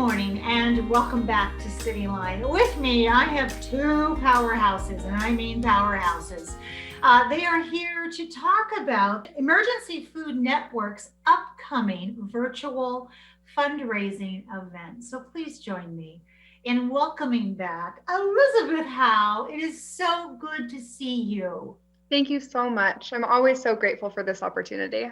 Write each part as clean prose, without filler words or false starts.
morning and welcome back to Cityline. With me, I have two powerhouses, and I mean powerhouses. They are here to talk about Emergency Food Network's upcoming virtual fundraising event. So please join me in welcoming back Elizabeth Howe. It is so good to see you. Thank you so much. I'm always so grateful for this opportunity.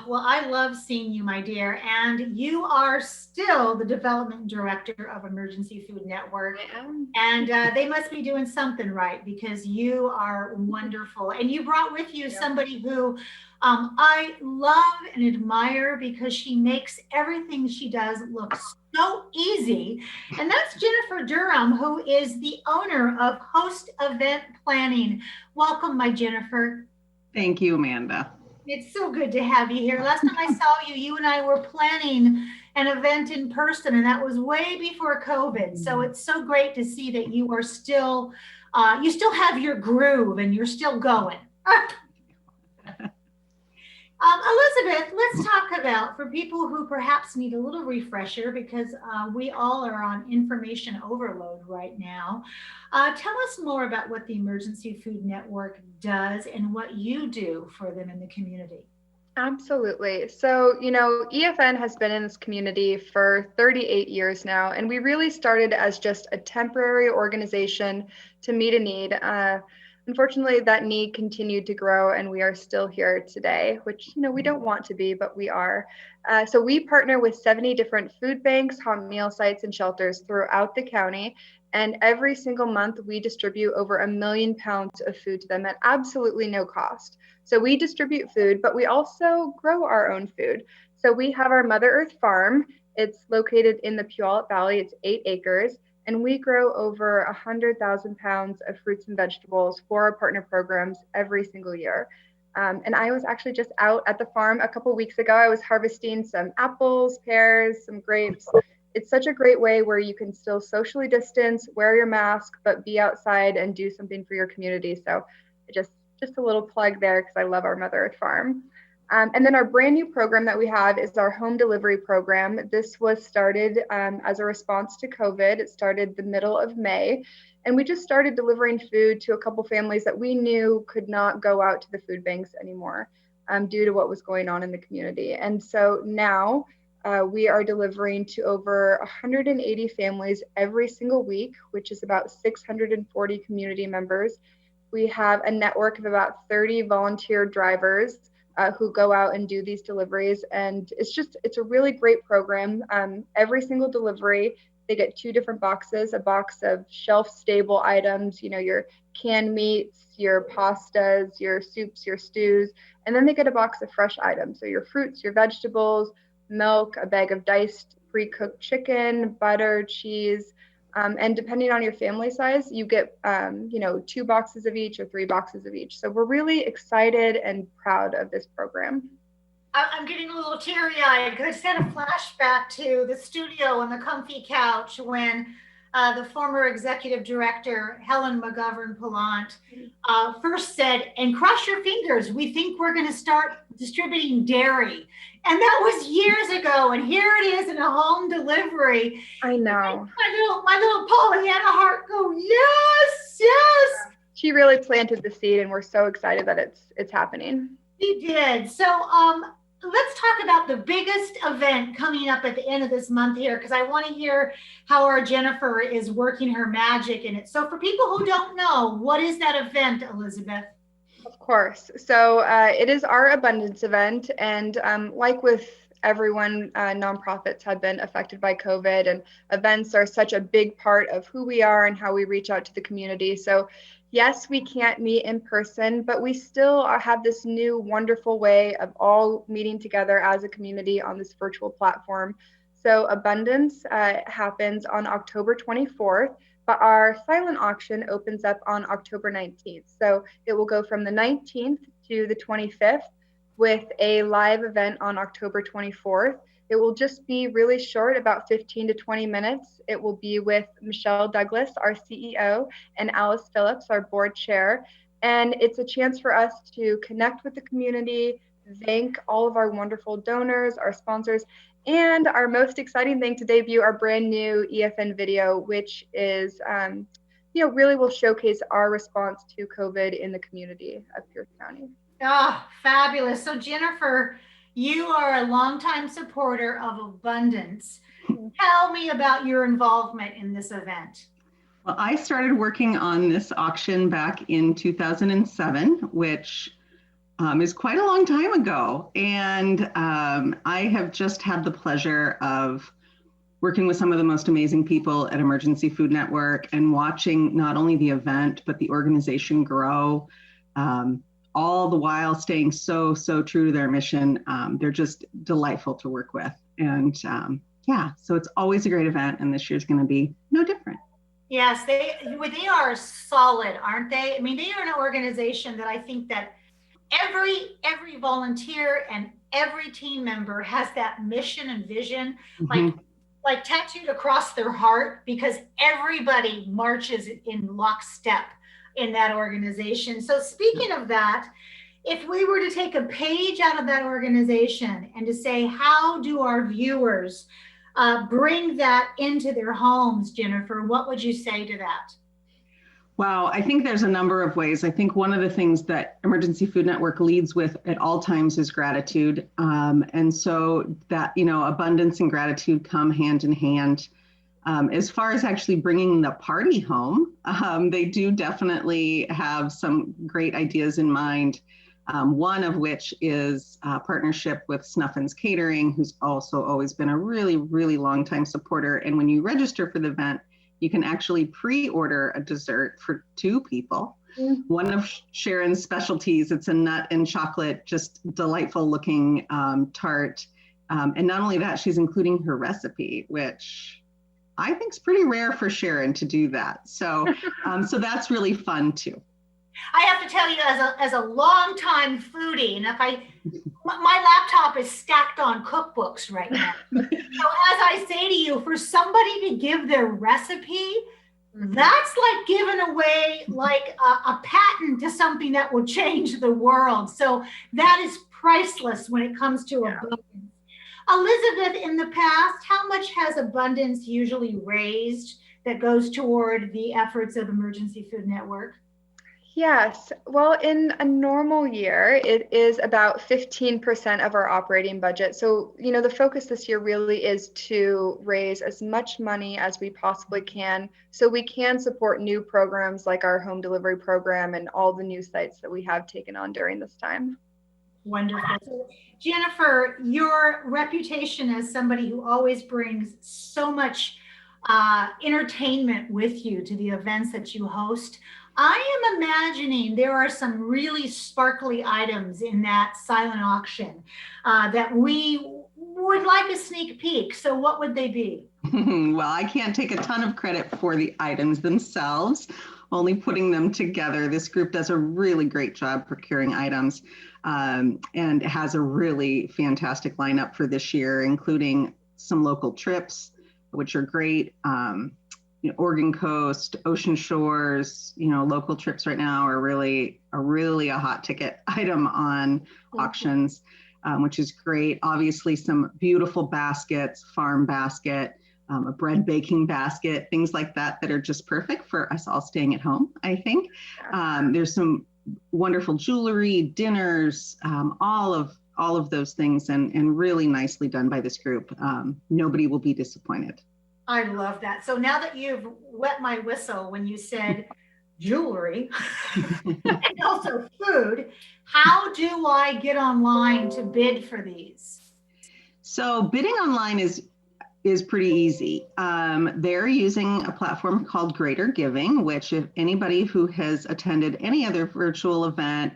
Well, I love seeing you, my dear. And you are still the development director of Emergency Food Network. I am. And they must be doing something right, because you are wonderful. And you brought with you somebody who I love and admire, because she makes everything she does look so easy. And that's Jennifer Durham, who is the owner of Host Event Planning. Welcome, my Jennifer. Thank you, Amanda. It's so good to have you here. Last time I saw you, you and I were planning an event in person, and that was way before COVID. So it's so great to see that you are still, you still have your groove and you're still going. Elizabeth, let's talk about, for people who perhaps need a little refresher, because we all are on information overload right now. Tell us more about what the Emergency Food Network does and what you do for them in the community. Absolutely. So, EFN has been in this community for 38 years now, and we really started as just a temporary organization to meet a need. Unfortunately, that need continued to grow, and we are still here today, which, we don't want to be, but we are. So we partner with 70 different food banks, hot meal sites, and shelters throughout the county. And every single month, we distribute over 1 million pounds of food to them at absolutely no cost. So we distribute food, but we also grow our own food. So we have our Mother Earth Farm. It's located in the Puyallup Valley. It's 8 acres. And we grow over 100,000 pounds of fruits and vegetables for our partner programs every single year. And I was actually just out at the farm a couple weeks ago. I was harvesting some apples, pears, some grapes. It's such a great way where you can still socially distance, wear your mask, but be outside and do something for your community. So just a little plug there, because I love our Mother Earth Farm. And then our brand new program that we have is our home delivery program. This was started as a response to COVID. It started the middle of May, and we just started delivering food to a couple families that we knew could not go out to the food banks anymore due to what was going on in the community. And so now we are delivering to over 180 families every single week, which is about 640 community members. We have a network of about 30 volunteer drivers who go out and do these deliveries. And it's a really great program. Every single delivery, they get 2 different boxes, a box of shelf-stable items, your canned meats, your pastas, your soups, your stews, and then they get a box of fresh items. So your fruits, your vegetables, milk, a bag of diced pre-cooked chicken, butter, cheese, and depending on your family size, you get, 2 boxes of each or 3 boxes of each. So we're really excited and proud of this program. I'm getting a little teary-eyed, because I just had a flashback to the studio on the comfy couch when the former executive director, Helen McGovern-Pallant, first said, "And cross your fingers, we think we're going to start distributing dairy." And that was years ago, and here it is in a home delivery. I know. My little Pollyanna heart go, yes, yes. She really planted the seed, and we're so excited that it's happening. She did. So let's talk about the biggest event coming up at the end of this month here, because I want to hear how our Jennifer is working her magic in it. So for people who don't know, what is that event, Elizabeth? Of course. So it is our abundance event. And like with everyone, nonprofits have been affected by COVID, and events are such a big part of who we are and how we reach out to the community. So yes, we can't meet in person, but we still have this new wonderful way of all meeting together as a community on this virtual platform. So Abundance happens on October 24th. But our silent auction opens up on October 19th. So it will go from the 19th to the 25th with a live event on October 24th. It will just be really short, about 15 to 20 minutes. It will be with Michelle Douglas, our CEO, and Alice Phillips, our board chair. And it's a chance for us to connect with the community, thank all of our wonderful donors, our sponsors, And our most exciting thing to debut our brand new EFN video, which is, really will showcase our response to COVID in the community of Pierce County. Oh, fabulous. So Jennifer, you are a longtime supporter of Abundance. Tell me about your involvement in this event. Well, I started working on this auction back in 2007, which is quite a long time ago. And I have just had the pleasure of working with some of the most amazing people at Emergency Food Network and watching not only the event, but the organization grow, all the while staying so true to their mission. They're just delightful to work with. And so it's always a great event, and this year's going to be no different. Yes, they are solid, aren't they? I mean, they are an organization that I think that every volunteer and every team member has that mission and vision, like tattooed across their heart, because everybody marches in lockstep in that organization. So speaking of that, if we were to take a page out of that organization and to say, how do our viewers bring that into their homes, Jennifer, what would you say to that? Wow, I think there's a number of ways. I think one of the things that Emergency Food Network leads with at all times is gratitude. And so that, abundance and gratitude come hand in hand. As far as actually bringing the party home, they do definitely have some great ideas in mind. One of which is a partnership with Snuffins Catering, who's also always been a really, really long time supporter. And when you register for the event, you can actually pre-order a dessert for 2 people. One of Sharon's specialties, it's a nut and chocolate, just delightful looking tart. And not only that, she's including her recipe, which I think is pretty rare for Sharon to do that. So, so that's really fun too. I have to tell you, as a longtime foodie, and my laptop is stacked on cookbooks right now. So as I say to you, for somebody to give their recipe, that's like giving away like a patent to something that will change the world. So that is priceless when it comes to abundance. Elizabeth, in the past, how much has Abundance usually raised that goes toward the efforts of Emergency Food Network? Yes. Well, in a normal year, it is about 15% of our operating budget. So, the focus this year really is to raise as much money as we possibly can so we can support new programs like our home delivery program and all the new sites that we have taken on during this time. Wonderful. So, Jennifer, your reputation as somebody who always brings so much entertainment with you to the events that you host, I am imagining there are some really sparkly items in that silent auction that we would like a sneak peek. So what would they be? Well, I can't take a ton of credit for the items themselves, only putting them together. This group does a really great job procuring items and has a really fantastic lineup for this year, including some local trips, which are great. Oregon coast, ocean shores, local trips right now are really a hot ticket item on auctions, which is great. Obviously some beautiful baskets, farm basket, a bread baking basket, things like that are just perfect for us all staying at home, I think. There's some wonderful jewelry, dinners, all of those things, and really nicely done by this group. Nobody will be disappointed. I love that. So now that you've wet my whistle when you said jewelry and also food, how do I get online to bid for these? So bidding online is pretty easy. They're using a platform called Greater Giving, which if anybody who has attended any other virtual event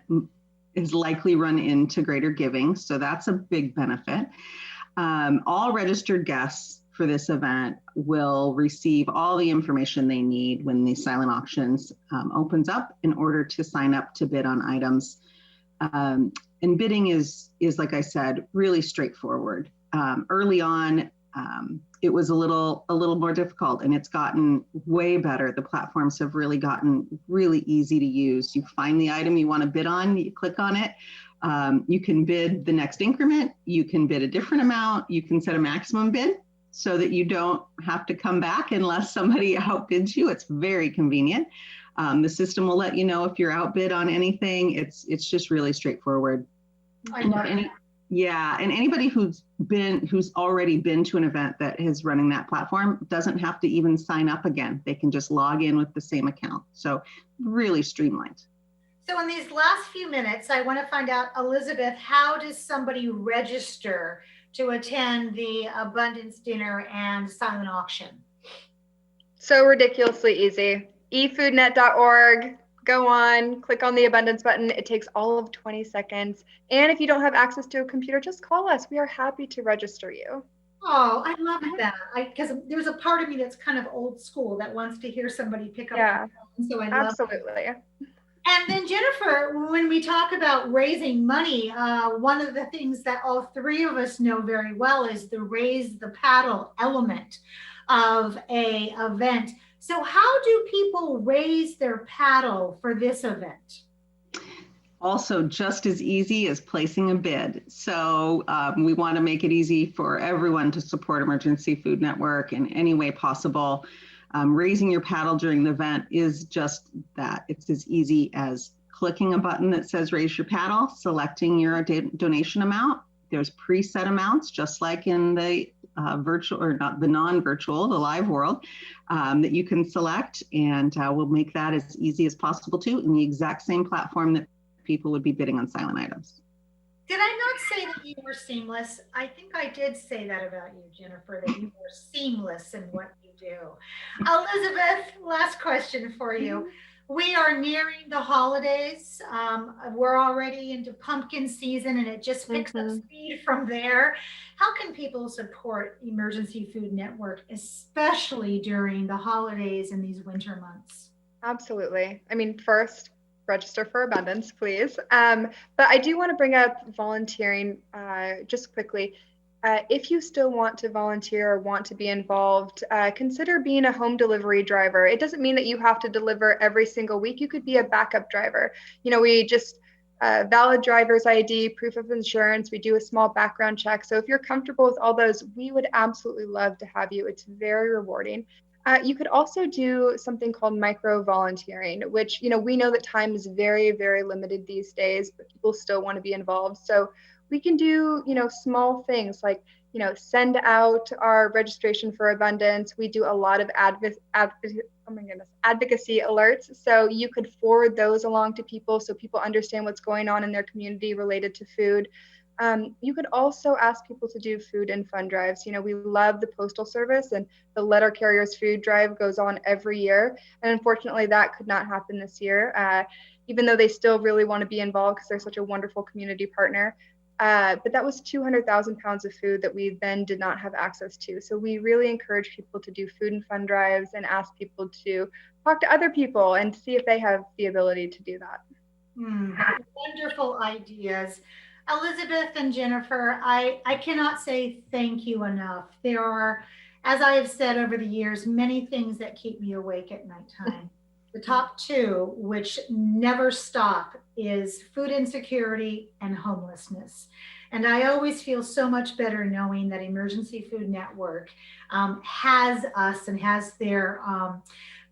is likely run into Greater Giving. So that's a big benefit. All registered guests for this event will receive all the information they need when the silent auctions opens up in order to sign up to bid on items. And bidding is, like I said, really straightforward. Early on, it was a little more difficult, and it's gotten way better. The platforms have really gotten really easy to use. You find the item you want to bid on, you click on it. You can bid the next increment. You can bid a different amount. You can set a maximum bid so that you don't have to come back unless somebody outbids you. It's very convenient. The system will let you know if you're outbid on anything. It's just really straightforward. I love it. Yeah, and anybody who's already been to an event that is running that platform doesn't have to even sign up again. They can just log in with the same account. So really streamlined. So in these last few minutes, I want to find out, Elizabeth, how does somebody register to attend the Abundance Dinner and Silent Auction? So ridiculously easy. efoodnet.org. Go on, click on the abundance button. It takes all of 20 seconds. And if you don't have access to a computer, just call us. We are happy to register you. Oh, I love that. Because there's a part of me that's kind of old school that wants to hear somebody pick up the phone. So I love absolutely. It. And then Jennifer, when we talk about raising money, one of the things that all three of us know very well is the raise the paddle element of a event. So how do people raise their paddle for this event? Also just as easy as placing a bid. So we want to make it easy for everyone to support Emergency Food Network in any way possible. Raising your paddle during the event is just that. It's as easy as clicking a button that says raise your paddle, selecting your donation amount. There's preset amounts, just like in the virtual, or not the non-virtual, the live world, that you can select, and we'll make that as easy as possible too, in the exact same platform that people would be bidding on silent items. Did I not say that you were seamless? I think I did say that about you, Jennifer, that you were seamless in what you do. Elizabeth, last question for you. We are nearing the holidays. We're already into pumpkin season, and it just picks up speed from there. How can people support Emergency Food Network, especially during the holidays and these winter months? Absolutely. I mean, first, register for Abundance, please. But I do want to bring up volunteering just quickly. If you still want to volunteer or want to be involved, consider being a home delivery driver. It doesn't mean that you have to deliver every single week. You could be a backup driver. You know, we just valid driver's ID, proof of insurance. We do a small background check. So if you're comfortable with all those, we would absolutely love to have you. It's very rewarding. You could also do something called micro volunteering, which, you know, we know that time is very, very limited these days, but people still want to be involved. So we can do, you know, small things like, you know, send out our registration for Abundance. We do a lot of advocacy alerts. So you could forward those along to people so people understand what's going on in their community related to food. You could also ask people to do food and fun drives. You know, we love the Postal Service, and the Letter Carriers Food Drive goes on every year. And unfortunately, that could not happen this year, even though they still really want to be involved because they're such a wonderful community partner. But that was 200,000 pounds of food that we then did not have access to. So we really encourage people to do food and fun drives and ask people to talk to other people and see if they have the ability to do that. Wonderful ideas. Elizabeth and Jennifer, I cannot say thank you enough. There are, as I have said over the years, many things that keep me awake at nighttime. The top two, which never stop, is food insecurity and homelessness. And I always feel so much better knowing that Emergency Food Network has us and has their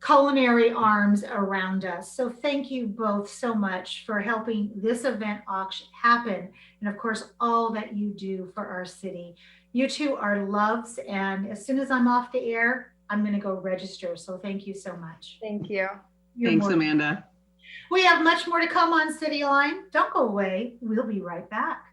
culinary arms around us. So thank you both so much for helping this event auction happen. And of course, all that you do for our city. You two are loves. And as soon as I'm off the air, I'm going to go register. So thank you so much. Thank you. Thanks, Amanda. We have much more to come on Cityline. Don't go away. We'll be right back.